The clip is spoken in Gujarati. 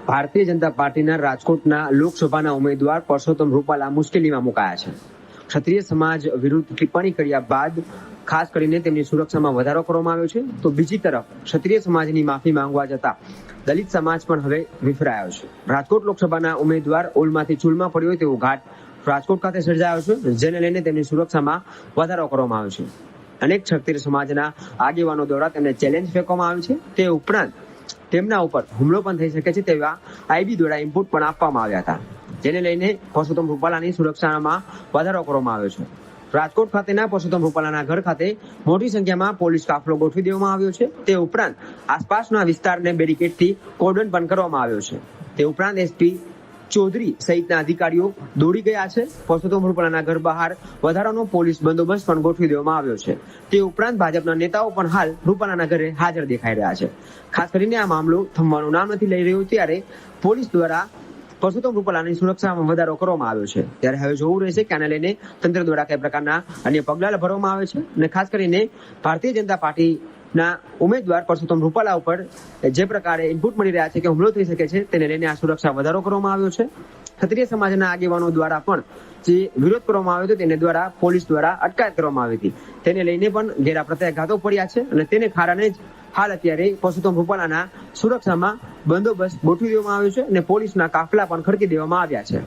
ભારતીય જનતા પાર્ટીના રાજકોટના લોકસભાના ઉમેદવાર પરસોત્તમ રૂપાલા મુશ્કેલીમાં મુકાયા છે. ક્ષત્રિય સમાજ વિરુદ્ધ ટિપ્પણી કર્યા બાદ ખાસ કરીને તેમની સુરક્ષામાં વધારો કરવામાં આવ્યો છે, તો બીજી તરફ ક્ષત્રિય સમાજની માફી માંગવા જતા દલિત સમાજ પણ હવે વિફરાયો છે. રાજકોટ લોકસભાના ઉમેદવાર ઓલમાંથી ચૂલમાં પડ્યો હોય તેવો ઘાટ રાજકોટ ખાતે સર્જાયો છે, જેને લઈને તેમની સુરક્ષામાં વધારો કરવામાં આવ્યો છે. અનેક ક્ષત્રિય સમાજના આગેવાનો દ્વારા તેમને ચેલેન્જ ફેંકવામાં આવી છે. તે ઉપરાંત તેમના ઉપર હુમલો પણ થઈ શકે છે તેવા આઈબી દ્વારા ઇનપુટ પણ આપવામાં આવ્યા હતા, જેને લઈને પરસોત્તમ રૂપાલાની સુરક્ષામાં વધારો કરવામાં આવ્યો છે. રાજકોટ ખાતેના પરસોત્તમ રૂપાલાના ઘર ખાતે મોટી સંખ્યામાં પોલીસ કાફલો ગોઠવી દેવામાં આવ્યો છે. તે ઉપરાંત આસપાસના વિસ્તારને બેરિકેડથી કોર્ડન પણ કરવામાં આવ્યો છે. તે ઉપરાંત એસપી ચૌધરી સહિતના અધિકારીઓ દોડી ગયા છે. પરસોત્તમ રૂપાલાના ઘર બહાર વધારાનો પોલીસ બંદોબસ્ત પણ ગોઠવી દેવામાં આવ્યો છે. તે ઉપરાંત ભાજપના નેતાઓ પણ હાલ રૂપાલાના ઘરે હાજર દેખાઈ રહ્યા છે. ખાસ કરીને આ મામલો થમવાનું નામ નથી લઈ રહ્યો, ત્યારે પોલીસ દ્વારા પરસોત્તમ રૂપાલાની સુરક્ષામાં વધારો કરવામાં આવ્યો છે. ત્યારે હવે જોવું રહેશે કે આને લઈને તંત્ર દ્વારા કઈ પ્રકારના અન્ય પગલાં ભરવામાં આવે છે, અને ખાસ કરીને ભારતીય જનતા પાર્ટીના ઉમેદવાર પરસોત્તમ રૂપાલા ઉપર જે પ્રકારે ઇનપુટ મળી રહ્યા છે કે હુમલો થઈ શકે છે, તેને લઈને આ સુરક્ષા વધારો કરવામાં આવ્યો છે. ક્ષત્રિય સમાજના આગેવાનો દ્વારા પણ જે વિરોધ કરવામાં આવ્યો હતો તેને દ્વારા પોલીસ દ્વારા અટકાયત કરવામાં આવી હતી. તેને લઈને પણ ઘેરા પ્રત્યાઘાતો પડ્યા છે, અને તેને કારણે જ હાલ અત્યારે પરસોત્તમ રૂપાલાના સુરક્ષામાં બંદોબસ્ત ગોઠવી દેવામાં આવ્યો છે, અને પોલીસના કાફલા પણ ખડકી દેવામાં આવ્યા છે.